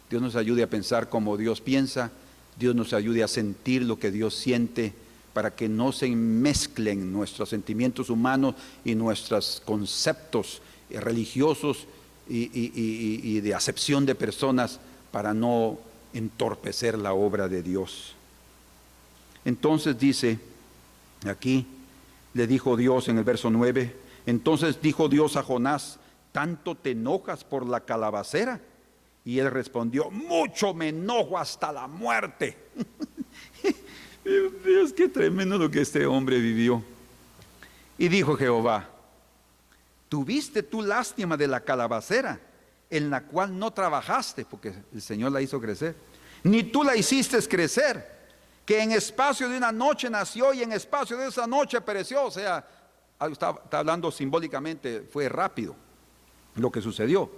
Dios nos ayude a pensar como Dios piensa, Dios nos ayude a sentir lo que Dios siente, para que no se mezclen nuestros sentimientos humanos y nuestros conceptos religiosos y de acepción de personas, para no entorpecer la obra de Dios. Entonces dice aquí, le dijo Dios en el verso 9, entonces dijo Dios a Jonás, ¿tanto te enojas por la calabacera? Y él respondió, mucho me enojo hasta la muerte. Dios, qué tremendo lo que este hombre vivió. Y dijo Jehová, ¿tuviste tú lástima de la calabacera, en la cual no trabajaste, porque el Señor la hizo crecer, ni tú la hiciste crecer, que en espacio de una noche nació y en espacio de esa noche pereció? O sea, está hablando simbólicamente, fue rápido lo que sucedió.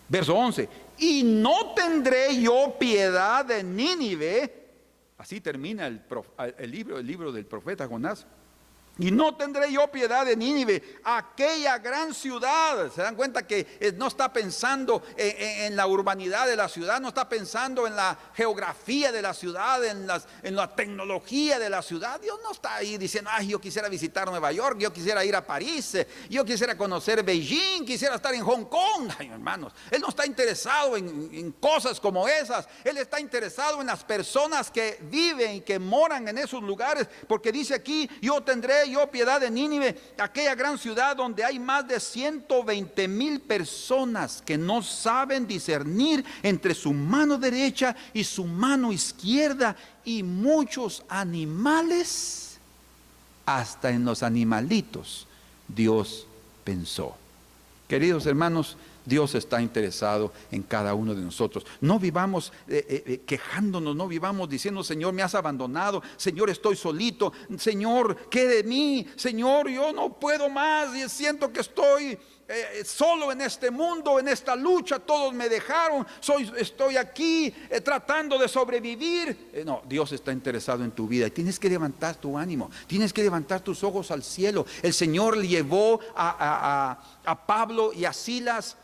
Verso 11, y no tendré yo piedad de Nínive. Así termina el libro del profeta Jonás. Y no tendré yo piedad de Nínive, aquella gran ciudad. Se dan cuenta que no está pensando en la urbanidad de la ciudad, no está pensando en la geografía de la ciudad, en la tecnología de la ciudad. Dios no está ahí diciendo, ay, yo quisiera visitar Nueva York, yo quisiera ir a París, yo quisiera conocer Beijing, quisiera estar en Hong Kong. Ay, hermanos, Él no está interesado en cosas como esas. Él está interesado en las personas que viven y que moran en esos lugares, porque dice aquí, yo tendré yo piedad de Nínive, aquella gran ciudad donde hay más de 120,000 personas que no saben discernir entre su mano derecha y su mano izquierda, y muchos animales, hasta en los animalitos Dios pensó. Queridos hermanos, Dios está interesado en cada uno de nosotros. No vivamos quejándonos, no vivamos diciendo, Señor, me has abandonado, Señor, estoy solito, Señor, ¿qué de mí? Señor, yo no puedo más y siento que estoy solo en este mundo, en esta lucha, todos me dejaron, estoy aquí tratando de sobrevivir. No, Dios está interesado en tu vida y tienes que levantar tu ánimo, tienes que levantar tus ojos al cielo. El Señor llevó a Pablo y a Silas.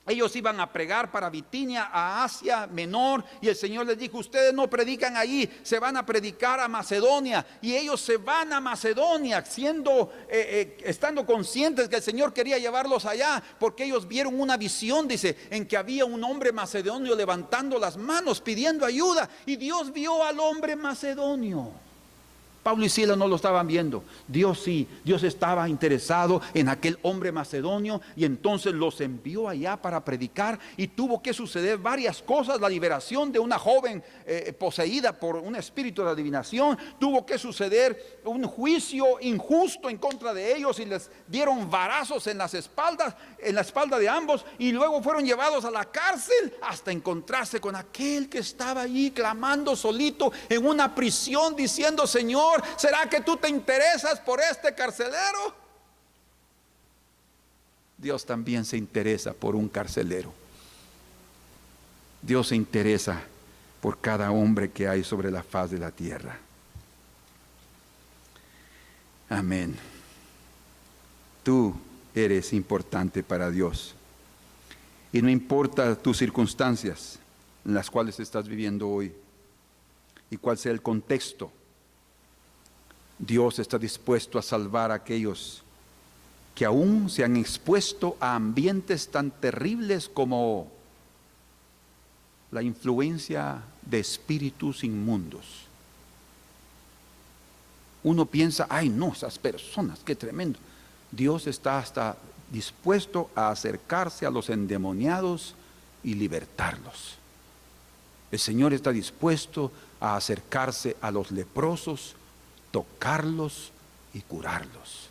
Ellos iban a pregar para Bitinia, a Asia Menor, y el Señor les dijo, ustedes no predican allí, se van a predicar a Macedonia. Y ellos se van a Macedonia, estando conscientes que el Señor quería llevarlos allá, porque ellos vieron una visión, dice, en que había un hombre macedonio levantando las manos, pidiendo ayuda, y Dios vio al hombre macedonio. Pablo y Silas no lo estaban viendo. Dios sí, Dios estaba interesado en aquel hombre macedonio y entonces los envió allá para predicar, y tuvo que suceder varias cosas. La liberación de una joven poseída por un espíritu de adivinación, tuvo que suceder un juicio injusto en contra de ellos y les dieron varazos en las espaldas, en la espalda de ambos, y luego fueron llevados a la cárcel hasta encontrarse con aquel que estaba allí clamando solito en una prisión diciendo: Señor, ¿será que tú te interesas por este carcelero? Dios también se interesa por un carcelero. Dios se interesa por cada hombre que hay sobre la faz de la tierra. Amén. Tú eres importante para Dios. Y no importa tus circunstancias en las cuales estás viviendo hoy y cuál sea el contexto, Dios está dispuesto a salvar a aquellos que aún se han expuesto a ambientes tan terribles como la influencia de espíritus inmundos. Uno piensa: ay no, esas personas, qué tremendo. Dios está hasta dispuesto a acercarse a los endemoniados y libertarlos. El Señor está dispuesto a acercarse a los leprosos, tocarlos y curarlos.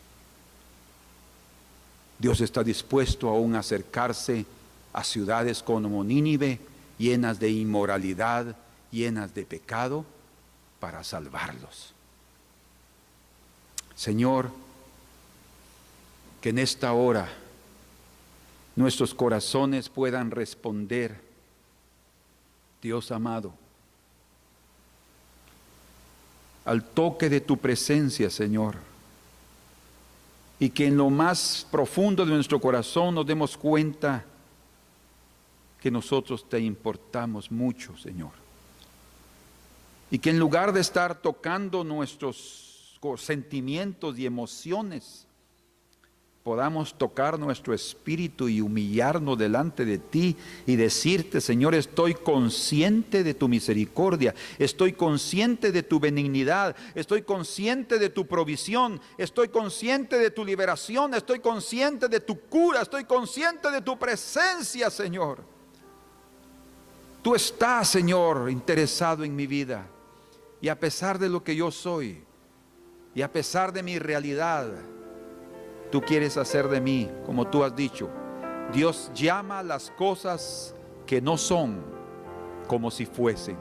Dios está dispuesto aún a acercarse a ciudades como Nínive, llenas de inmoralidad, llenas de pecado, para salvarlos. Señor, que en esta hora nuestros corazones puedan responder: Dios amado, al toque de tu presencia, Señor, y que en lo más profundo de nuestro corazón nos demos cuenta que nosotros te importamos mucho, Señor, y que en lugar de estar tocando nuestros sentimientos y emociones, podamos tocar nuestro espíritu y humillarnos delante de ti y decirte: Señor, estoy consciente de tu misericordia, estoy consciente de tu benignidad, estoy consciente de tu provisión, estoy consciente de tu liberación, estoy consciente de tu cura, estoy consciente de tu presencia, Señor. Tú estás, Señor, interesado en mi vida, y a pesar de lo que yo soy y a pesar de mi realidad, tú quieres hacer de mí, como tú has dicho, Dios llama las cosas que no son como si fuesen.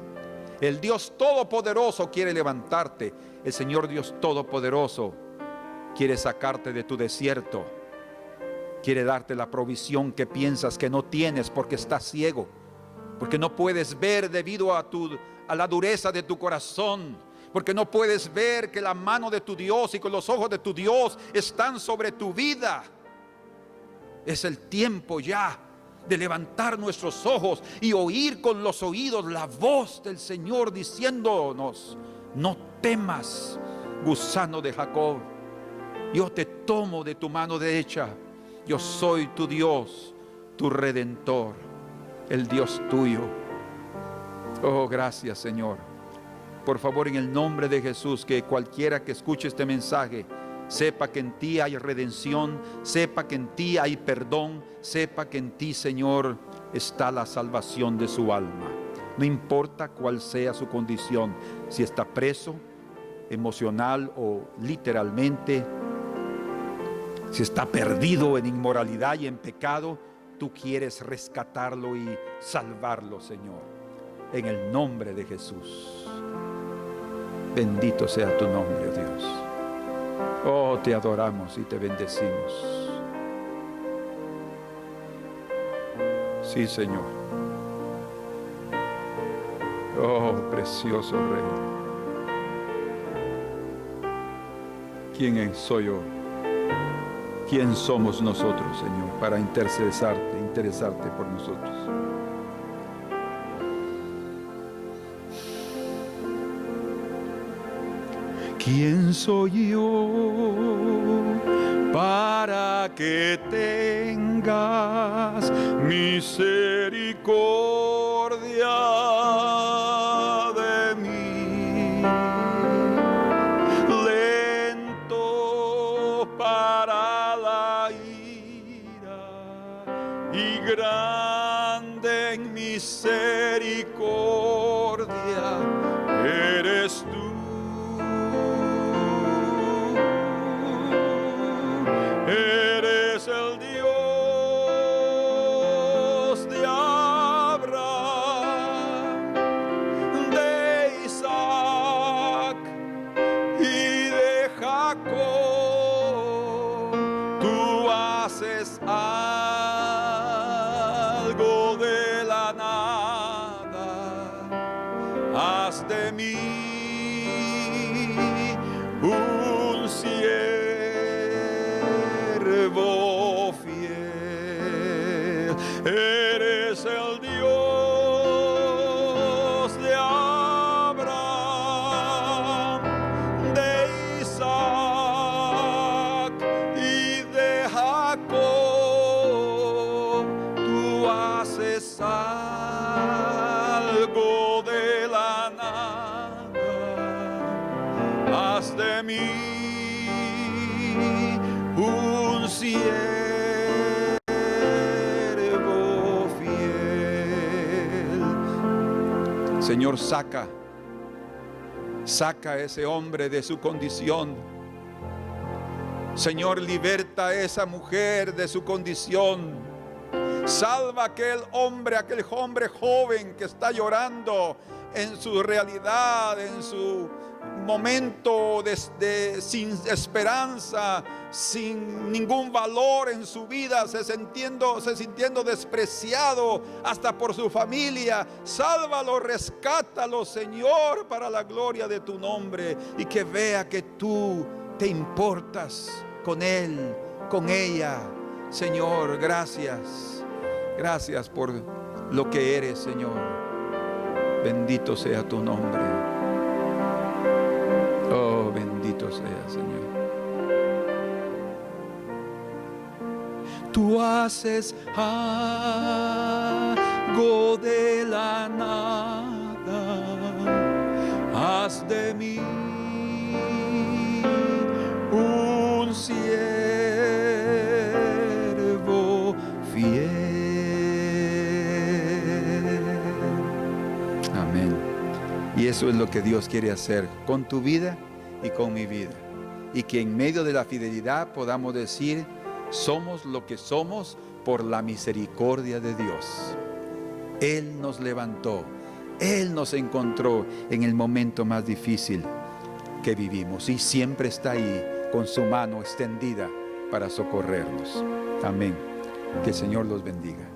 El Dios Todopoderoso quiere levantarte. El Señor Dios Todopoderoso quiere sacarte de tu desierto. Quiere darte la provisión que piensas que no tienes porque estás ciego, porque no puedes ver debido a la dureza de tu corazón, porque no puedes ver que la mano de tu Dios y con los ojos de tu Dios están sobre tu vida. Es el tiempo ya de levantar nuestros ojos y oír con los oídos la voz del Señor diciéndonos: no temas, gusano de Jacob, yo te tomo de tu mano derecha, yo soy tu Dios, tu Redentor, el Dios tuyo. Oh, gracias, Señor. Por favor, en el nombre de Jesús, que cualquiera que escuche este mensaje sepa que en ti hay redención, sepa que en ti hay perdón, sepa que en ti, Señor, está la salvación de su alma. No importa cuál sea su condición, si está preso, emocional o literalmente, si está perdido en inmoralidad y en pecado, tú quieres rescatarlo y salvarlo, Señor, en el nombre de Jesús. Bendito sea tu nombre, Dios. Oh, te adoramos y te bendecimos. Sí, Señor. Oh, precioso Rey. ¿Quién soy yo? ¿Quién somos nosotros, Señor, para interesarte por nosotros? ¿Quién soy yo para que tengas misericordia de mí? grande en misericordia eres tú. Eres el Dios de Abraham, de Isaac y de Jacob. Tú haces algo de la nada. Haz de mí un siervo fiel. Eres el Dios de Abraham, de Isaac y de Jacob. Tú haces algo de la nada. Haz de mí un siervo fiel. Señor, saca a ese hombre de su condición. Señor, liberta a esa mujer de su condición. Salva a aquel hombre joven que está llorando en su realidad, en su momento sin esperanza, sin ningún valor en su vida, se sintiendo despreciado hasta por su familia. Sálvalo, rescátalo, Señor, para la gloria de tu nombre, y que vea que tú te importas con él, con ella. Señor, gracias por lo que eres, Señor. Bendito sea tu nombre. Oh, bendito sea, Señor. Tú haces algo de la nada. Haz de mí un siervo fiel. Amén. Y eso es lo que Dios quiere hacer con tu vida y con mi vida. Y que en medio de la fidelidad podamos decir: somos lo que somos por la misericordia de Dios. Él nos levantó, Él nos encontró en el momento más difícil que vivimos, y siempre está ahí con su mano extendida para socorrernos. Amén. Que el Señor los bendiga.